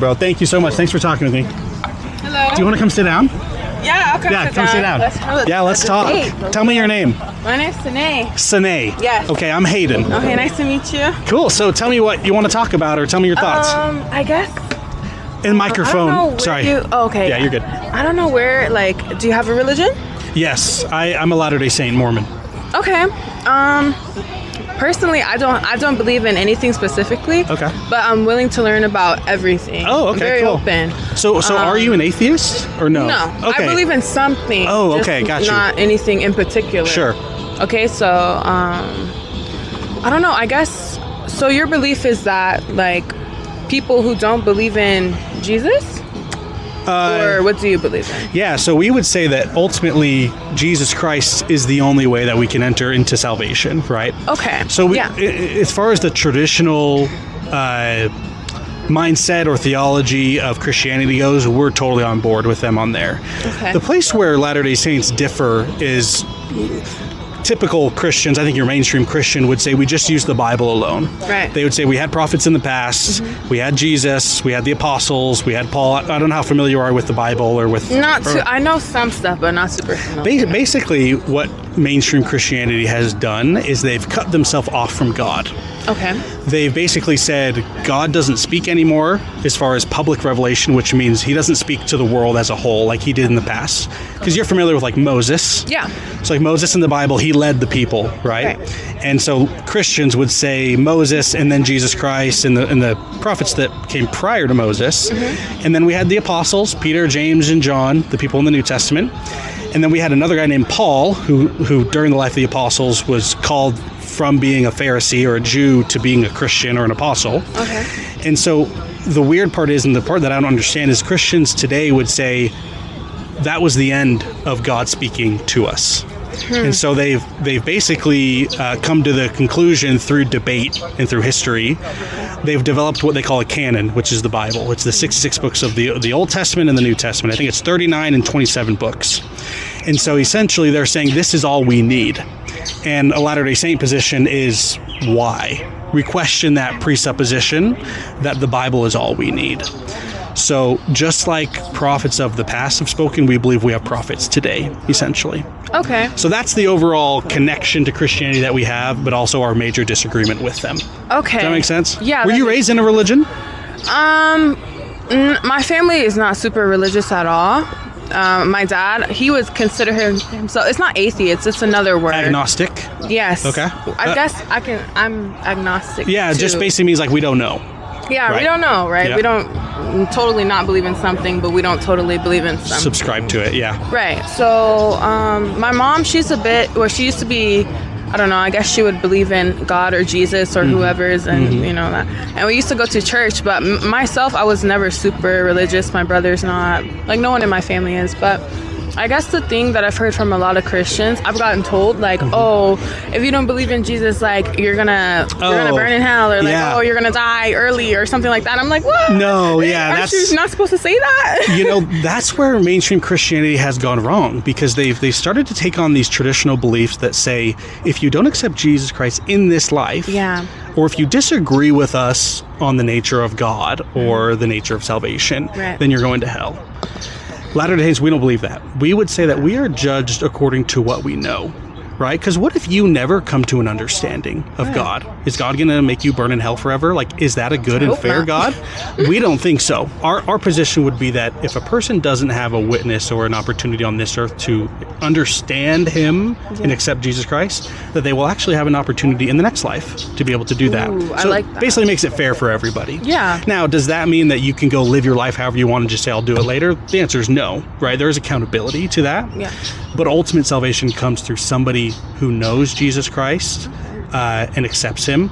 Bro, thank you so much. Thanks for talking with me. Hello. Do you want to come sit down? Yeah, I'll come sit down. Let's talk. Tell me your name. My name's Sine. Sine. Yes. Okay, I'm Hayden. Okay, nice to meet you. Cool. So tell me what you want to talk about, or tell me your thoughts. I guess. In microphone. I don't know where Sorry. okay. Yeah, you're good. I don't know where. Do you have a religion? Yes, I'm a Latter-day Saint Mormon. Okay. Personally, I don't believe in anything specifically. Okay. But I'm willing to learn about everything. Oh, okay, I'm very cool. open. So are you an atheist or no? No. Okay. I believe in something. Oh, just okay, got you. Not anything in particular. Sure. Okay, so I don't know. I guess so. Your belief is that people who don't believe in Jesus. Or what do you believe in? Yeah, so we would say that ultimately Jesus Christ is the only way that we can enter into salvation, right? Okay. So as far as the traditional mindset or theology of Christianity goes, we're totally on board with them on there. Okay. The place where Latter-day Saints differ is typical Christians, I think your mainstream Christian would say we just use the Bible alone. Right. They would say we had prophets in the past, we had Jesus, we had the apostles, we had Paul. I don't know how familiar you are with the Bible or with... I know some stuff, but not super familiar. Basically, what mainstream Christianity has done is they've cut themselves off from God. Okay. They've basically said God doesn't speak anymore as far as public revelation, which means he doesn't speak to the world as a whole like he did in the past. Because you're familiar with Moses. Yeah. So Moses in the Bible, he led the people, right? And so Christians would say Moses and then Jesus Christ and the prophets that came prior to Moses. Mm-hmm. And then we had the apostles, Peter, James, and John, the people in the New Testament. And then we had another guy named Paul, who during the life of the apostles was called from being a Pharisee or a Jew to being a Christian or an apostle. Okay. And so the weird part is, and the part that I don't understand is Christians today would say that was the end of God speaking to us. And so they've basically come to the conclusion through debate and through history. They've developed what they call a canon, which is the Bible. It's the 66 books of the Old Testament and the New Testament. I think it's 39 and 27 books. And so essentially they're saying this is all we need. And a Latter-day Saint position is why? We question that presupposition that the Bible is all we need. So just like prophets of the past have spoken, we believe we have prophets today, essentially. Okay. So that's the overall connection to Christianity that we have, but also our major disagreement with them. Okay. Does that make sense? Yeah. Were you raised in a religion? My family is not super religious at all. My dad, he would consider himself, it's not atheist, it's another word. Agnostic? Yes. Okay. I guess I'm agnostic. Yeah, it too. just basically means we don't know. Yeah, right. We don't know, right? Yeah. We don't totally not believe in something, but we don't totally believe in something. Subscribe to it, yeah. Right. So my mom, she used to be, I don't know, I guess she would believe in God or Jesus or whoever's and that. And we used to go to church, but myself, I was never super religious. My brother's not, no one in my family is, but I guess the thing that I've heard from a lot of Christians, I've gotten told oh, if you don't believe in Jesus, you're gonna burn in hell, or oh, you're gonna die early or something like that. I'm like, what? No, yeah, aren't you not supposed to say that? That's where mainstream Christianity has gone wrong, because they've started to take on these traditional beliefs that say if you don't accept Jesus Christ in this life, or if you disagree with us on the nature of God or the nature of salvation, then you're going to hell. Latter-day Saints, we don't believe that. We would say that we are judged according to what we know, right? Because what if you never come to an understanding of God? Is God going to make you burn in hell forever? Is that a good and fair God? We don't think so. Our position would be that if a person doesn't have a witness or an opportunity on this earth to understand him and accept Jesus Christ, that they will actually have an opportunity in the next life to be able to do that. So I like that. Basically makes it fair for everybody. Yeah. Now, does that mean that you can go live your life however you want and just say, I'll do it later? The answer is no, right? There is accountability to that. Yeah. But ultimate salvation comes through somebody who knows Jesus Christ and accepts him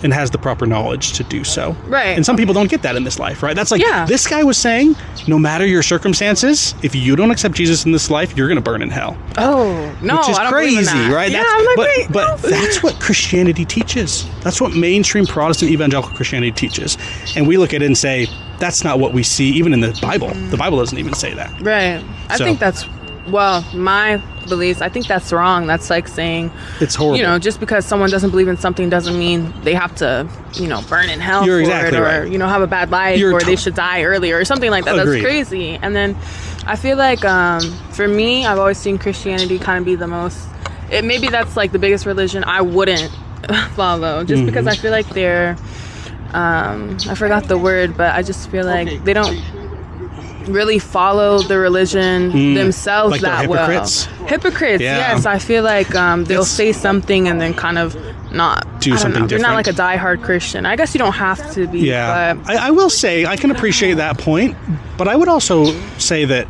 and has the proper knowledge to do so. Right. And some people don't get that in this life, right? That's this guy was saying, no matter your circumstances, if you don't accept Jesus in this life, you're going to burn in hell. Oh, no, which is I don't crazy, believe in that. right? Yeah, but that's what Christianity teaches. That's what mainstream Protestant evangelical Christianity teaches. And we look at it and say, that's not what we see even in the Bible. The Bible doesn't even say that. Right. I think that's well, my beliefs, I think that's wrong. That's like saying, it's horrible. Just because someone doesn't believe in something doesn't mean they have to, burn in hell You're for exactly it, or, right. Have a bad life, or they should die earlier, or something like that. Agreed. That's crazy. And then I feel like, for me, I've always seen Christianity kind of be the most, maybe that's like the biggest religion I wouldn't follow, just because I feel like they're, I forgot the word, but I just feel like they don't really follow the religion themselves like that hypocrites? well. Hypocrites, Yeah. yes. I feel like they'll say something and then kind of not do something different. They're not like a diehard Christian. I guess you don't have to be. Yeah, But I will say I can appreciate that point, but I would also say that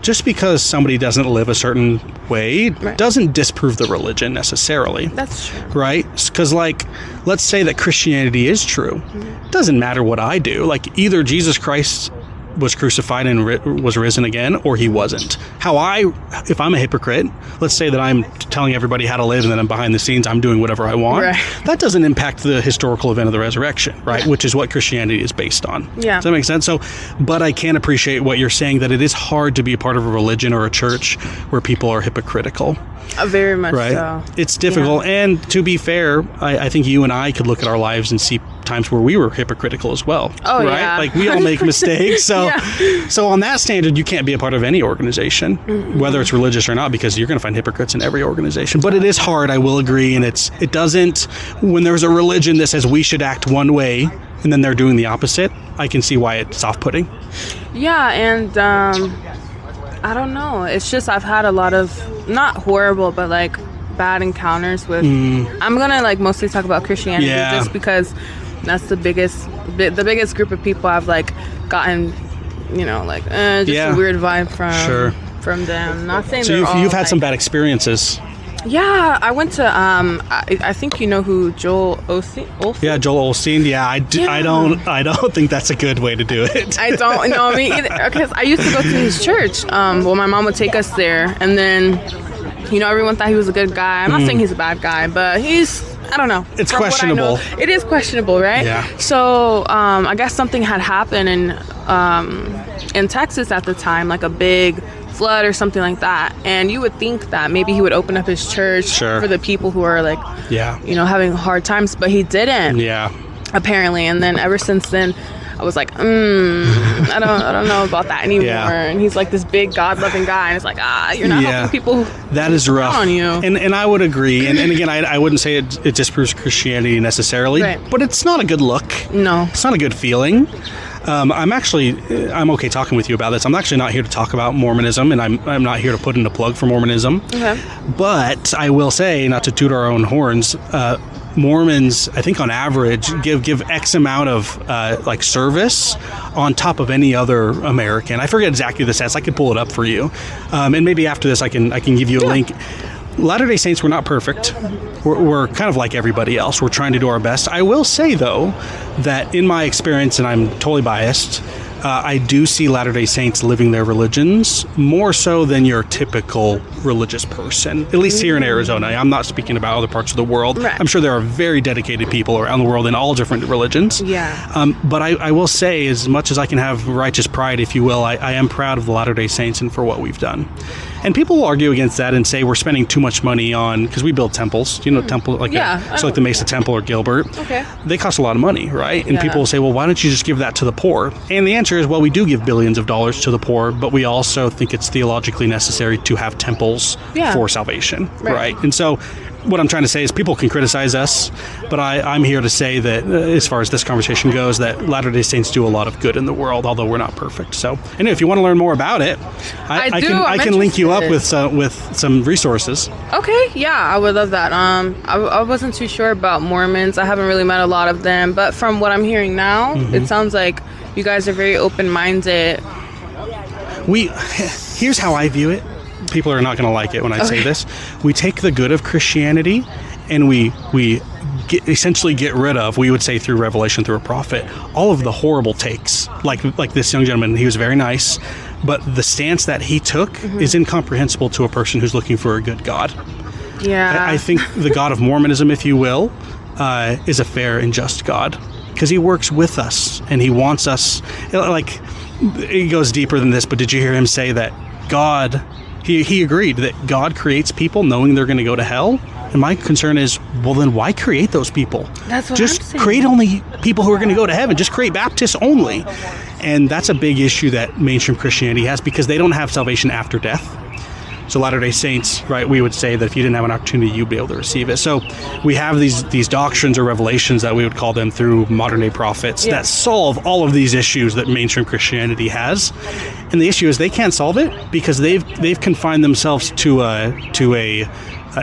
just because somebody doesn't live a certain way doesn't disprove the religion necessarily. That's true. Right? Because, like, let's say that Christianity is true. It doesn't matter what I do. Like, either Jesus Christ was crucified and was risen again, or he wasn't. If I'm a hypocrite, let's say that I'm telling everybody how to live and then I'm behind the scenes, I'm doing whatever I want. Right. That doesn't impact the historical event of the resurrection, right? Which is what Christianity is based on. Yeah. Does that make sense? So, but I can appreciate what you're saying, that it is hard to be a part of a religion or a church where people are hypocritical. Very much Right. so. It's difficult. Yeah. And to be fair, I think you and I could look at our lives and see times where we were hypocritical as well. Oh, right? yeah. Like, we all make mistakes. So, Yeah. so on that standard, you can't be a part of any organization, whether it's religious or not, because you're going to find hypocrites in every organization. But it is hard, I will agree. And it doesn't, when there's a religion that says we should act one way and then they're doing the opposite, I can see why it's off-putting. Yeah, and I don't know. It's just I've had a lot of, not horrible, but like bad encounters with, I'm going to like mostly talk about Christianity just because that's the biggest group of people I've like gotten, just a weird vibe from them. Not saying so you've had some bad experiences. Yeah, I went to I think you know who Joel Osteen? Yeah, Joel Osteen. Yeah, I don't think that's a good way to do it. I don't know me either, because I used to go to his church. Well, my mom would take us there, and then everyone thought he was a good guy. I'm not saying he's a bad guy, but I don't know. It's From questionable. What I know, it is questionable, right? Yeah. So I guess something had happened in Texas at the time, like a big flood or something like that, and you would think that maybe he would open up his church for the people who are like having hard times, but he didn't, apparently. And then ever since then I was like, I don't know about that anymore. And he's like this big God-loving guy, and it's like, you're not helping people. That is rough on you. And I would agree. And again, I wouldn't say it disproves Christianity necessarily, but it's not a good look. No, it's not a good feeling. I'm okay talking with you about this. I'm actually not here to talk about Mormonism, and I'm not here to put in a plug for Mormonism. Okay. But I will say, not to toot our own horns, Mormons, I think on average, give X amount of service on top of any other American. I forget exactly the stats. I could pull it up for you, and maybe after this I can give you a link. Latter-day Saints, we're not perfect. We're kind of like everybody else. We're trying to do our best. I will say, though, that in my experience, and I'm totally biased, I do see Latter-day Saints living their religions more so than your typical religious person, at least here in Arizona. I'm not speaking about other parts of the world. Right. I'm sure there are very dedicated people around the world in all different religions. Yeah. But I will say, as much as I can have righteous pride, if you will, I am proud of the Latter-day Saints and for what we've done. And people will argue against that and say we're spending too much money on, because we build temples, temple like like the Mesa Temple or Gilbert. Okay. They cost a lot of money, right? And people will say, well, why don't you just give that to the poor? And the answer is, well, we do give billions of dollars to the poor, but we also think it's theologically necessary to have temples for salvation, right? And so what I'm trying to say is people can criticize us, but I'm here to say that as far as this conversation goes, that Latter-day Saints do a lot of good in the world, although we're not perfect. So, and if you want to learn more about it, I can link you up with some resources. Okay, yeah, I would love that. I wasn't too sure about Mormons. I haven't really met a lot of them, but from what I'm hearing now, it sounds like you guys are very open-minded. Here's how I view it. People are not going to like it when I say this. We take the good of Christianity and we essentially get rid of, we would say through revelation, through a prophet, all of the horrible takes. Like this young gentleman, he was very nice, but the stance that he took is incomprehensible to a person who's looking for a good God. Yeah. I think the God of Mormonism, if you will, is a fair and just God, because he works with us and he wants us. Like, it goes deeper than this, but did you hear him say that God He agreed that God creates people knowing they're going to go to hell. And my concern is, well, then why create those people? That's what Just I'm saying. create only people who are going to go to heaven. Just create Baptists only. And that's a big issue that mainstream Christianity has, because they don't have salvation after death. So Latter-day Saints, right, we would say that if you didn't have an opportunity, you'd be able to receive it. So we have these doctrines or revelations that we would call them through modern-day prophets that solve all of these issues that mainstream Christianity has. And the issue is they can't solve it because they've confined themselves to a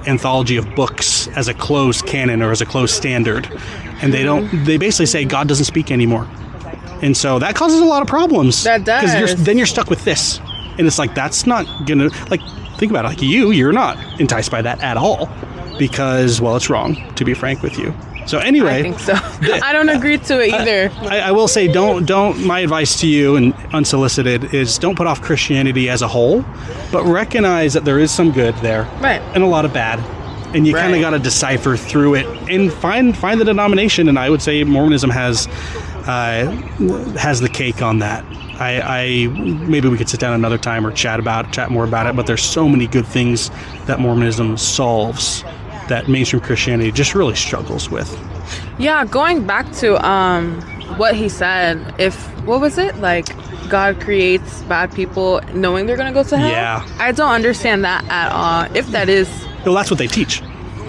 anthology of books as a closed canon or as a closed standard. And they basically say God doesn't speak anymore. And so that causes a lot of problems. That does. Because then you're stuck with this. And it's like, that's not gonna, like, think about it. Like, you're not enticed by that at all, because, well, it's wrong, to be frank with you. So anyway, I think so. I don't agree to it either. I will say, don't. My advice to you, and unsolicited, is don't put off Christianity as a whole, but recognize that there is some good there, Right. and a lot of bad, and you kind of got to decipher through it and find the denomination. And I would say Mormonism has the cake on that. I maybe we could sit down another time or chat more about it, but there's so many good things that Mormonism solves that mainstream Christianity just really struggles with. Yeah, going back to what he said, what was it? Like, God creates bad people knowing they're going to go to hell? Yeah. I don't understand that at all. If that is... Well, that's what they teach.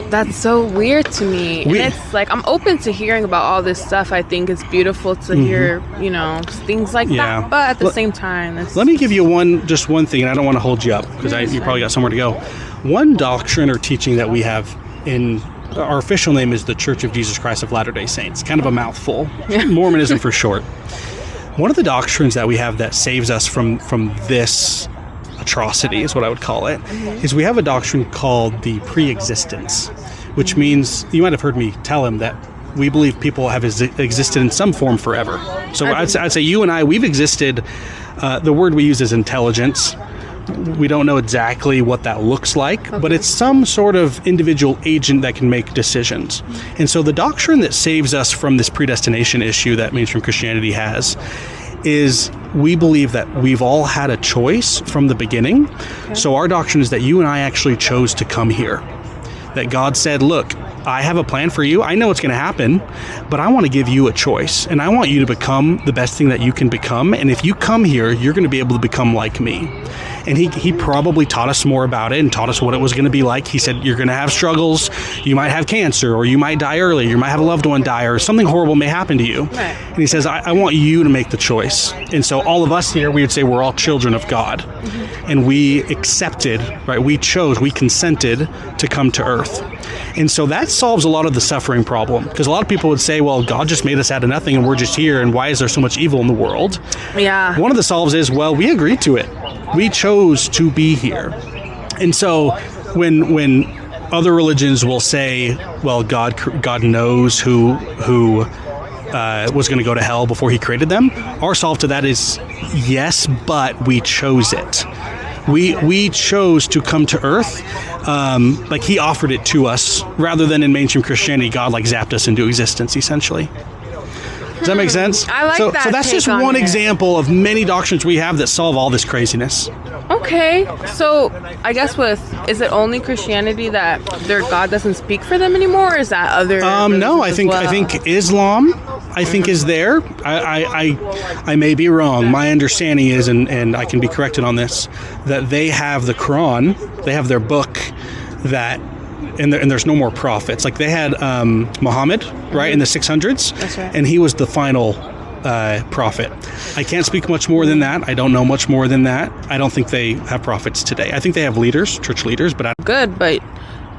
That's so weird to me. And it's like, I'm open to hearing about all this stuff. I think it's beautiful to hear, things like that. But at the same time, let me give you one thing, and I don't want to hold you up, because you probably got somewhere to go. One doctrine or teaching that we have in our official name is the Church of Jesus Christ of Latter-day Saints. Kind of a mouthful. Mormonism for short. One of the doctrines that we have that saves us from this atrocity, is what I would call it, is we have a doctrine called the pre-existence, which means, you might have heard me tell him that we believe people have existed in some form forever. So I'd say you and I, we've existed, the word we use is intelligence. We don't know exactly what that looks like, but it's some sort of individual agent that can make decisions. And so the doctrine that saves us from this predestination issue that mainstream Christianity has is we believe that we've all had a choice from the beginning. So our doctrine is that you and I actually chose to come here. That God said, look, I have a plan for you. I know it's going to happen, but I want to give you a choice. And I want you to become the best thing that you can become. And if you come here, you're going to be able to become like me. And he probably taught us more about it and taught us what it was going to be like. He said, you're going to have struggles. You might have cancer, or you might die early. You might have a loved one die, or something horrible may happen to you. Right. And he says, I want you to make the choice. And so all of us here, we would say we're all children of God. And we accepted, right? We chose, we consented to come to earth. And so that solves a lot of the suffering problem, because a lot of people would say, well, God just made us out of nothing and we're just here, and why is there so much evil in the world? Yeah. One of the solves is, well, we agreed to it. We chose to be here. And so when other religions will say, well, God knows who was going to go to hell before he created them, our solve to that is, yes, but we chose it. We chose to come to earth, like he offered it to us, rather than in mainstream Christianity, God like zapped us into existence, essentially. Does that make sense? I like that. So that's just one example of many doctrines we have that solve all this craziness. Okay, so I guess is it only Christianity that their God doesn't speak for them anymore, or is that other? No, I think Islam, is there. I may be wrong. My understanding is, and I can be corrected on this, that they have the Quran, they have their book that. And there's no more prophets. Like they had Muhammad, right, in the 600s. That's right. And he was the final prophet. I can't speak much more than that. I don't know much more than that. I don't think they have prophets today. I think they have leaders, church leaders, but good, but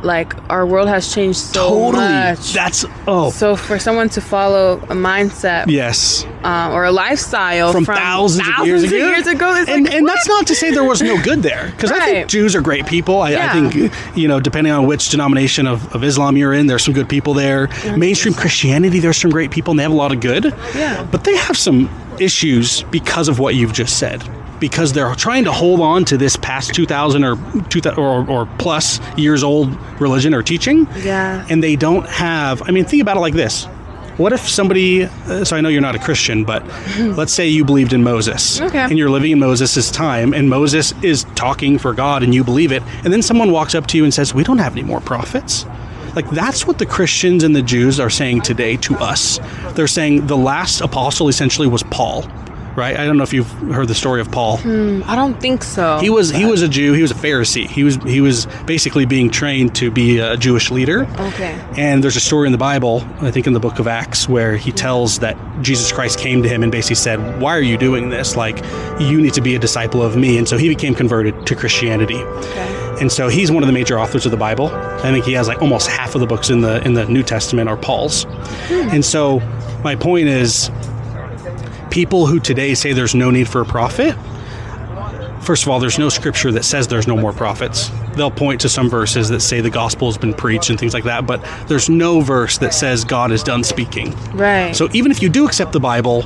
like our world has changed so much. So for someone to follow a mindset, yes, or a lifestyle from thousands of years ago, and that's not to say there was no good there, because I think Jews are great people. I think depending on which denomination of Islam you're in, there's some good people there. Mainstream Christianity, there's some great people, and they have a lot of good. Yeah, but they have some issues because of what you've just said. Because they're trying to hold on to this past 2,000 or plus years old religion or teaching. Yeah. And they don't have, think about it like this. What if somebody, so I know you're not a Christian, but let's say you believed in Moses. Okay. And you're living in Moses' time, and Moses is talking for God, and you believe it. And then someone walks up to you and says, we don't have any more prophets. Like, that's what the Christians and the Jews are saying today to us. They're saying the last apostle essentially was Paul. Right? I don't know if you've heard the story of Paul. I don't think so. He was a Jew. He was a Pharisee. He was basically being trained to be a Jewish leader. Okay. And there's a story in the Bible, I think in the book of Acts, where he tells that Jesus Christ came to him and basically said, why are you doing this? Like, you need to be a disciple of me. And so he became converted to Christianity. Okay. And so he's one of the major authors of the Bible. I think he has like almost half of the books in the New Testament are Paul's. And so my point is, people who today say there's no need for a prophet, first of all, there's no scripture that says there's no more prophets. They'll point to some verses that say the gospel has been preached and things like that, but there's no verse that says God is done speaking. Right. So even if you do accept the Bible,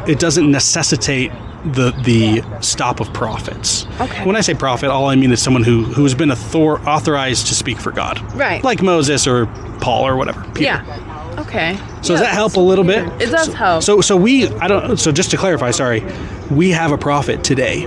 it doesn't necessitate the stop of prophets. Okay. When I say prophet, all I mean is someone who's been authorized to speak for God. Right. Like Moses or Paul or whatever. Peter. Yeah. Okay. So does that help a little bit? It does help. So just to clarify, we have a prophet today.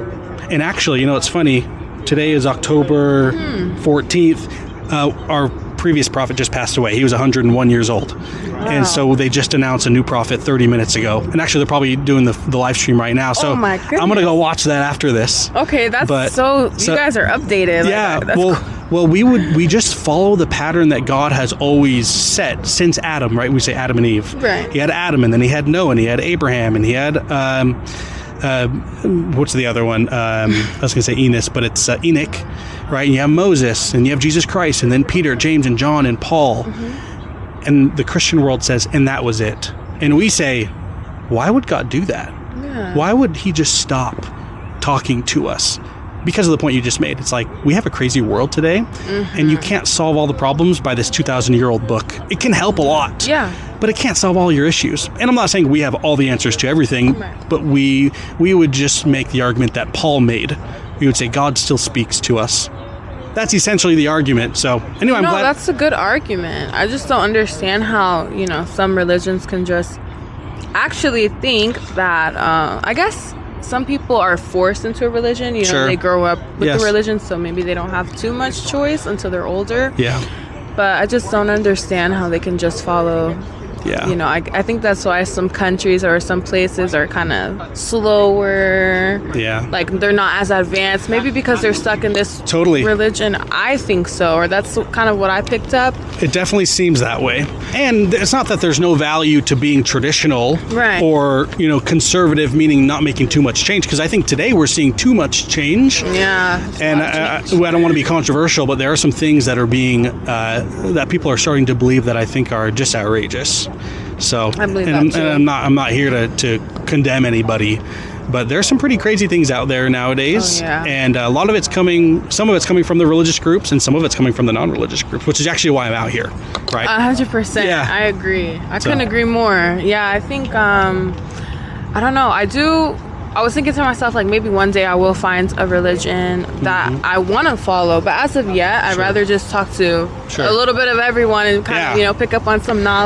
And actually, it's funny, today is October 14th. Our previous prophet just passed away. He was 101 years old. Wow. And so they just announced a new prophet 30 minutes ago. And actually, they're probably doing the live stream right now. So oh my goodness. I'm going to go watch that after this. Okay, you guys are updated. Yeah, that's cool. Well, we just follow the pattern that God has always set since Adam, right? We say Adam and Eve. Right. He had Adam, and then he had Noah, and he had Abraham, and he had what's the other one? I was going to say Enos, but it's Enoch, right? And you have Moses, and you have Jesus Christ, and then Peter, James, and John, and Paul. Mm-hmm. And the Christian world says, and that was it. And we say, why would God do that? Yeah. Why would he just stop talking to us? Because of the point you just made. It's like, we have a crazy world today, and you can't solve all the problems by this 2,000-year-old book. It can help a lot. Yeah. But it can't solve all your issues. And I'm not saying we have all the answers to everything, but we would just make the argument that Paul made. We would say God still speaks to us. That's essentially the argument. So anyway, I'm glad. That's a good argument. I just don't understand how, some religions can just actually think that, I guess some people are forced into a religion. Sure. They grow up with Yes. the religion, so maybe they don't have too much choice until they're older. Yeah. But I just don't understand how they can just follow. Yeah. I think that's why some countries or some places are kind of slower. Yeah. Like, they're not as advanced. Maybe because they're stuck in this Totally. religion. I think so. Or that's kind of what I picked up. It definitely seems that way. And it's not that there's no value to being traditional, Right. or, conservative, meaning not making too much change. Because I think today we're seeing too much change. Yeah. And I don't want to be controversial, but there are some things that are being, that people are starting to believe that I think are just outrageous. So, I believe and that too. I'm not here to condemn anybody, but there's some pretty crazy things out there nowadays. Oh, yeah. And some of it's coming from the religious groups, and some of it's coming from the non-religious groups, which is actually why I'm out here, right? 100%. Yeah. I agree. I couldn't agree more. Yeah, I think, I don't know. I was thinking to myself, like, maybe one day I will find a religion that I want to follow. But as of yet, I'd rather just talk to a little bit of everyone and kind of, pick up on some knowledge.